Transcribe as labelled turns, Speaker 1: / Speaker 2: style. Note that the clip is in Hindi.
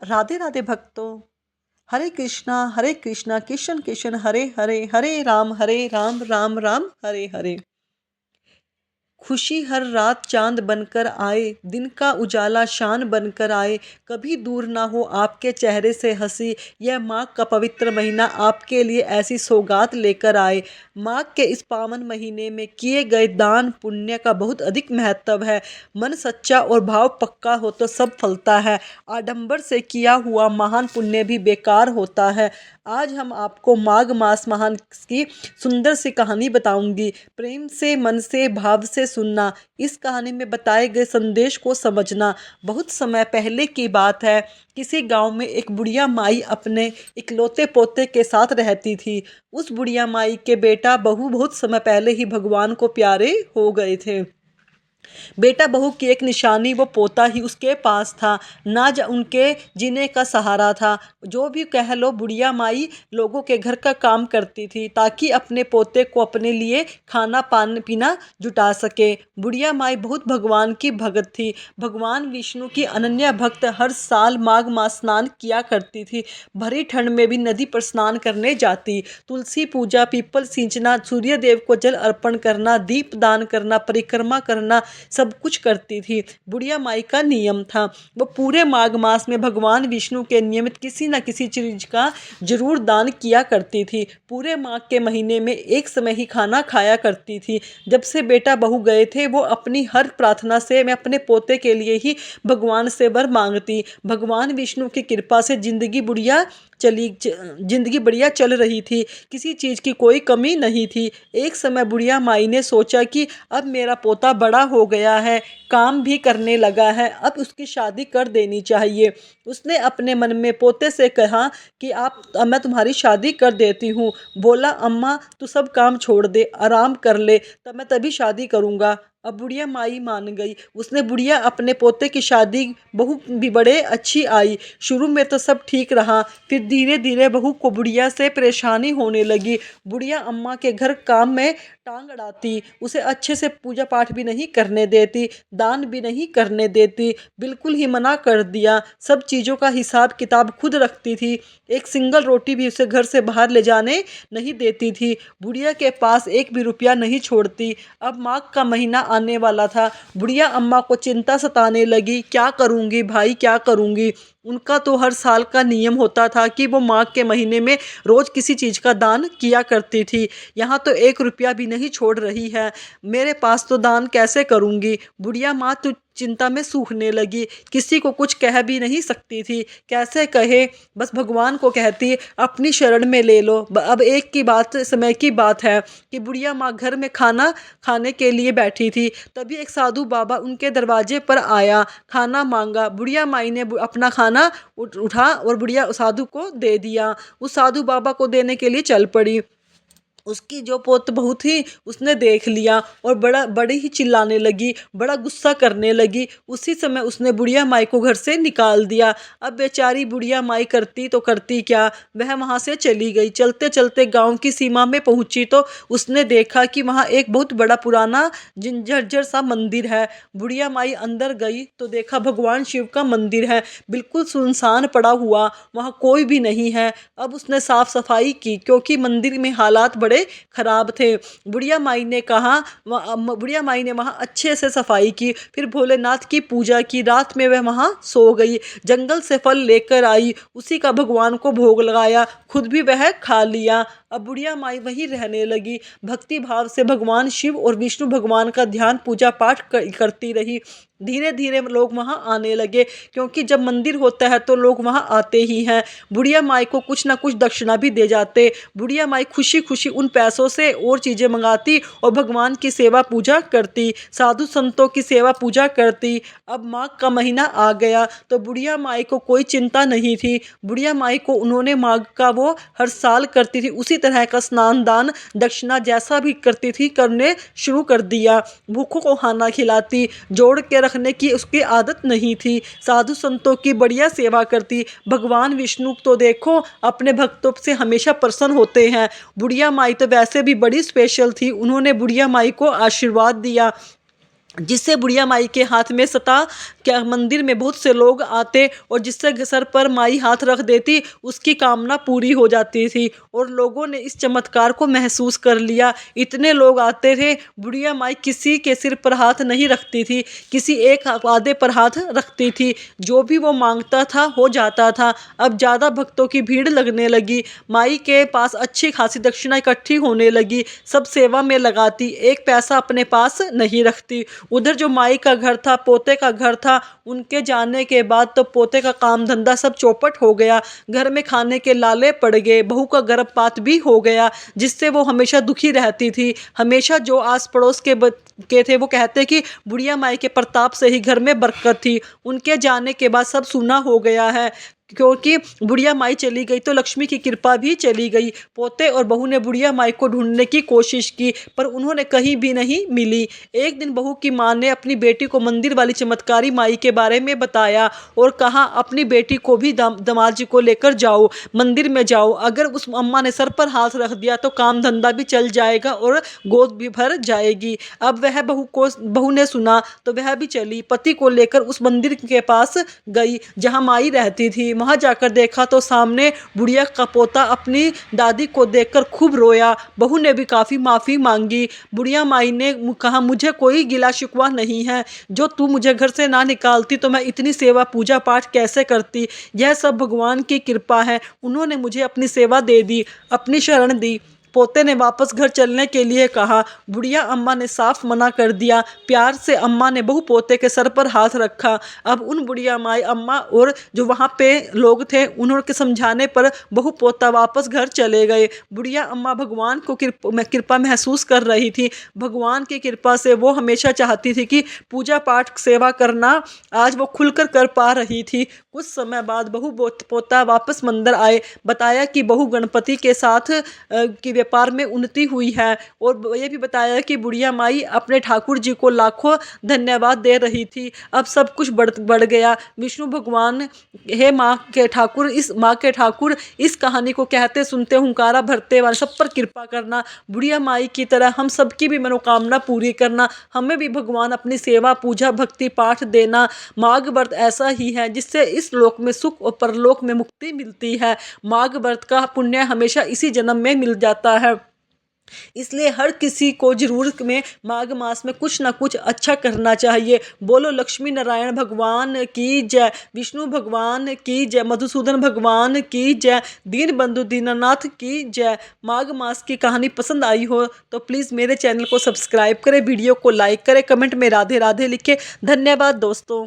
Speaker 1: राधे राधे भक्तों। हरे कृष्णा कृष्ण कृष्ण हरे हरे, हरे राम राम राम हरे हरे। खुशी हर रात चांद बनकर आए, दिन का उजाला शान बनकर आए। कभी दूर ना हो आपके चेहरे से हंसी, यह माघ का पवित्र महीना आपके लिए ऐसी सौगात लेकर आए। माघ के इस पावन महीने में किए गए दान पुण्य का बहुत अधिक महत्व है। मन सच्चा और भाव पक्का हो तो सब फलता है। आडंबर से किया हुआ महान पुण्य भी बेकार होता है। आज हम आपको माघ मास महान की सुंदर सी कहानी बताऊंगी। प्रेम से, मन से, भाव से सुनना। इस कहानी में बताए गए संदेश को समझना। बहुत समय पहले की बात है। किसी गांव में एक बुढ़िया माई अपने इकलौते पोते के साथ रहती थी। उस बुढ़िया माई के बेटा बहू बहुत समय पहले ही भगवान को प्यारे हो गए थे। बेटा बहू की एक निशानी वो पोता ही उसके पास था। उनके जीने का सहारा था। जो भी कह लो, बुढ़िया माई लोगों के घर का काम करती थी ताकि अपने पोते को अपने लिए खाना पान पीना जुटा सके। बुढ़िया माई बहुत भगवान की भगत थी। भगवान विष्णु की अनन्य भक्त हर साल माघ मास स्नान किया करती थी। भरी ठंड में भी नदी पर स्नान करने जाती। तुलसी पूजा, पीपल सींचना, सूर्य देव को जल अर्पण करना, दीप दान करना, परिक्रमा करना, सब कुछ करती थी। बुढ़िया माई का नियम था। वो पूरे माघ मास में भगवान विष्णु के नियमित किसी न किसी चीज का जरूर दान किया करती थी। पूरे माघ के महीने में एक समय ही खाना खाया करती थी। जब से बेटा बहू गए थे, वो अपनी हर प्रार्थना से मैं अपने पोते के लिए ही भगवान से वर मांगती। भगवान विष्णु की कृपा से जिंदगी बढ़िया चल रही थी। किसी चीज की कोई कमी नहीं थी। एक समय बुढ़िया माई ने सोचा कि अब मेरा पोता बड़ा हो गया है, काम भी करने लगा है, अब उसकी शादी कर देनी चाहिए। उसने अपने मन में पोते से कहा कि मैं तुम्हारी शादी कर देती हूँ। बोला, अम्मा तू सब काम छोड़ दे, आराम कर ले, तब मैं तभी शादी करूँगा। अब बुढ़िया माई मान गई। उसने बुढ़िया अपने पोते की शादी बहू भी बड़े अच्छी आई। शुरू में तो सब ठीक रहा, फिर धीरे धीरे बहू को बुढ़िया से परेशानी होने लगी। बुढ़िया अम्मा के घर काम में टांग अड़ाती, उसे अच्छे से पूजा पाठ भी नहीं करने देती, दान भी नहीं करने देती, बिल्कुल ही मना कर दिया। सब चीज़ों का हिसाब किताब खुद रखती थी। एक सिंगल रोटी भी उसे घर से बाहर ले जाने नहीं देती थी। बुढ़िया के पास एक भी रुपया नहीं छोड़ती। अब माघ का महीना आने वाला था। बुढ़िया अम्मा को चिंता सताने लगी, क्या करूँगी भाई, क्या करूँगी। उनका तो हर साल का नियम होता था कि वो माघ के महीने में रोज किसी चीज का दान किया करती थी। यहाँ तो एक रुपया भी नहीं छोड़ रही है, मेरे पास तो दान कैसे करूँगी। बुढ़िया माँ तो चिंता में सूखने लगी। किसी को कुछ कह भी नहीं सकती थी। कैसे कहे, बस भगवान को कहती, अपनी शरण में ले लो। अब एक की बात, समय की बात है कि बुढ़िया माँ घर में खाना खाने के लिए बैठी थी। तभी एक साधु बाबा उनके दरवाजे पर आया, खाना मांगा। बुढ़िया माई ने अपना खाना उठा और बुढ़िया साधु को दे दिया। उस साधु बाबा को देने के लिए चल पड़ी। उसकी जो पोत बहू थी उसने देख लिया और बड़ी ही चिल्लाने लगी, बड़ा गुस्सा करने लगी। उसी समय उसने बुढ़िया माई को घर से निकाल दिया। अब बेचारी बुढ़िया माई करती तो करती क्या, वह वहाँ से चली गई। चलते चलते गांव की सीमा में पहुंची तो उसने देखा कि वहाँ एक बहुत बड़ा पुराना जर्जर सा मंदिर है। बुढ़िया माई अंदर गई तो देखा भगवान शिव का मंदिर है, बिल्कुल सुनसान पड़ा हुआ, वहाँ कोई भी नहीं है। अब उसने साफ सफाई की क्योंकि मंदिर में हालात बड़े खराब थे। बुढ़िया माई ने वहाँ अच्छे से सफाई की, फिर भोलेनाथ की पूजा की। रात में वह वहाँ सो गई। जंगल से फल लेकर आई, उसी का भगवान को भोग लगाया, खुद भी वह खा लिया। अब बुढ़िया माई वहीं रहने लगी। भक्ति भाव से भगवान शिव और विष्णु भगवान का ध्यान पूजा पाठ करती रही। धीरे धीरे लोग वहाँ आने लगे क्योंकि जब मंदिर होता है तो लोग वहाँ आते ही हैं। बुढ़िया माई को कुछ ना कुछ दक्षिणा भी दे जाते। बुढ़िया माई खुशी खुशी उन पैसों से और चीज़ें मंगाती और भगवान की सेवा पूजा करती, साधु संतों की सेवा पूजा करती। अब माघ का महीना आ गया तो बुढ़िया माई को कोई चिंता नहीं थी। बुढ़िया माई को उन्होंने माघ का वो हर साल करती थी उसी तरह का स्नान दान दक्षिणा जैसा भी करती थी करने शुरू कर दिया। भूखों को खाना खिलाती, जोड़ के रखने की उसकी आदत नहीं थी। साधु संतों की बढ़िया सेवा करती। भगवान विष्णु तो देखो अपने भक्तों से हमेशा प्रसन्न होते हैं। बुढ़िया माई तो वैसे भी बड़ी स्पेशल थी। उन्होंने बुढ़िया माई को आशीर्वाद दिया जिससे बुढ़िया माई के हाथ में सता क्या मंदिर में बहुत से लोग आते और जिससे सर पर माई हाथ रख देती उसकी कामना पूरी हो जाती थी। और लोगों ने इस चमत्कार को महसूस कर लिया। इतने लोग आते थे, बुढ़िया माई किसी के सिर पर हाथ नहीं रखती थी, किसी एक आधे पर हाथ रखती थी। जो भी वो मांगता था हो जाता था। अब ज़्यादा भक्तों की भीड़ लगने लगी। माई के पास अच्छी खासी दक्षिणा इकट्ठी होने लगी। सब सेवा में लगाती, एक पैसा अपने पास नहीं रखती। उधर जो माई का घर था, पोते का घर था, उनके जाने के बाद तो पोते का काम धंधा सब चौपट हो गया। घर में खाने के लाले पड़ गए, बहू का गर्भपात भी हो गया, जिससे वो हमेशा दुखी रहती थी। हमेशा जो आस पड़ोस के थे वो कहते कि बुढ़िया माई के प्रताप से ही घर में बरकत थी। उनके जाने के बाद सब सूना हो गया है, क्योंकि बुढ़िया माई चली गई तो लक्ष्मी की कृपा भी चली गई। पोते और बहू ने बुढ़िया माई को ढूंढने की कोशिश की, पर उन्होंने कहीं भी नहीं मिली। एक दिन बहू की माँ ने अपनी बेटी को मंदिर वाली चमत्कारी माई के बारे में बताया और कहा अपनी बेटी को भी दामाद जी को लेकर जाओ, मंदिर में जाओ। अगर उस अम्मा ने सर पर हाथ रख दिया तो काम धंधा भी चल जाएगा और गोद भी भर जाएगी। अब वह बहू ने सुना तो वह भी चली, पति को लेकर उस मंदिर के पास गई जहाँ माई रहती थी। वहां जाकर देखा तो सामने बुढ़िया का पोता अपनी दादी को देखकर खूब रोया। बहू ने भी काफी माफी मांगी। बुढ़िया माई ने कहा मुझे कोई गिला शिकवा नहीं है, जो तू मुझे घर से ना निकालती तो मैं इतनी सेवा पूजा पाठ कैसे करती। यह सब भगवान की कृपा है, उन्होंने मुझे अपनी सेवा दे दी, अपनी शरण दी। पोते ने वापस घर चलने के लिए कहा, बुढ़िया अम्मा ने साफ मना कर दिया। प्यार से अम्मा ने बहू पोते के सर पर हाथ रखा। अब उन बुढ़िया माई अम्मा और जो वहाँ पे लोग थे उन्होंने समझाने पर बहू पोता वापस घर चले गए। बुढ़िया अम्मा भगवान को कृपा महसूस कर रही थी। भगवान की कृपा से वो हमेशा चाहती थी कि पूजा पाठ सेवा करना आज वो खुलकर कर पा रही थी। कुछ समय बाद बहू पोता वापस मंदिर आए, बताया कि बहू गणपति के साथ की व्यापार में उन्नति हुई है, और ये भी बताया कि बुढ़िया माई अपने ठाकुर जी को लाखों धन्यवाद दे रही थी। अब सब कुछ बढ़ गया। विष्णु भगवान, हे माँ के ठाकुर इस कहानी को कहते सुनते हुंकारा भरते वाले सब पर कृपा करना, बुढ़िया माई की तरह हम सबकी भी मनोकामना पूरी करना, हमें भी भगवान अपनी सेवा पूजा भक्ति पाठ देना। माघ व्रत ऐसा ही है जिससे इस लोक में सुख और परलोक में मुक्ति मिलती है। माघ व्रत का पुण्य हमेशा इसी जन्म में मिल जाता है। इसलिए हर किसी को जरूर में माघ मास में कुछ ना कुछ अच्छा करना चाहिए। बोलो लक्ष्मी नारायण भगवान की जय, विष्णु भगवान की जय, मधुसूदन भगवान की जय, दीन बंधु दीनानाथ की जय। माघ मास की कहानी पसंद आई हो तो प्लीज़ मेरे चैनल को सब्सक्राइब करें, वीडियो को लाइक करें, कमेंट में राधे राधे लिखें। धन्यवाद दोस्तों।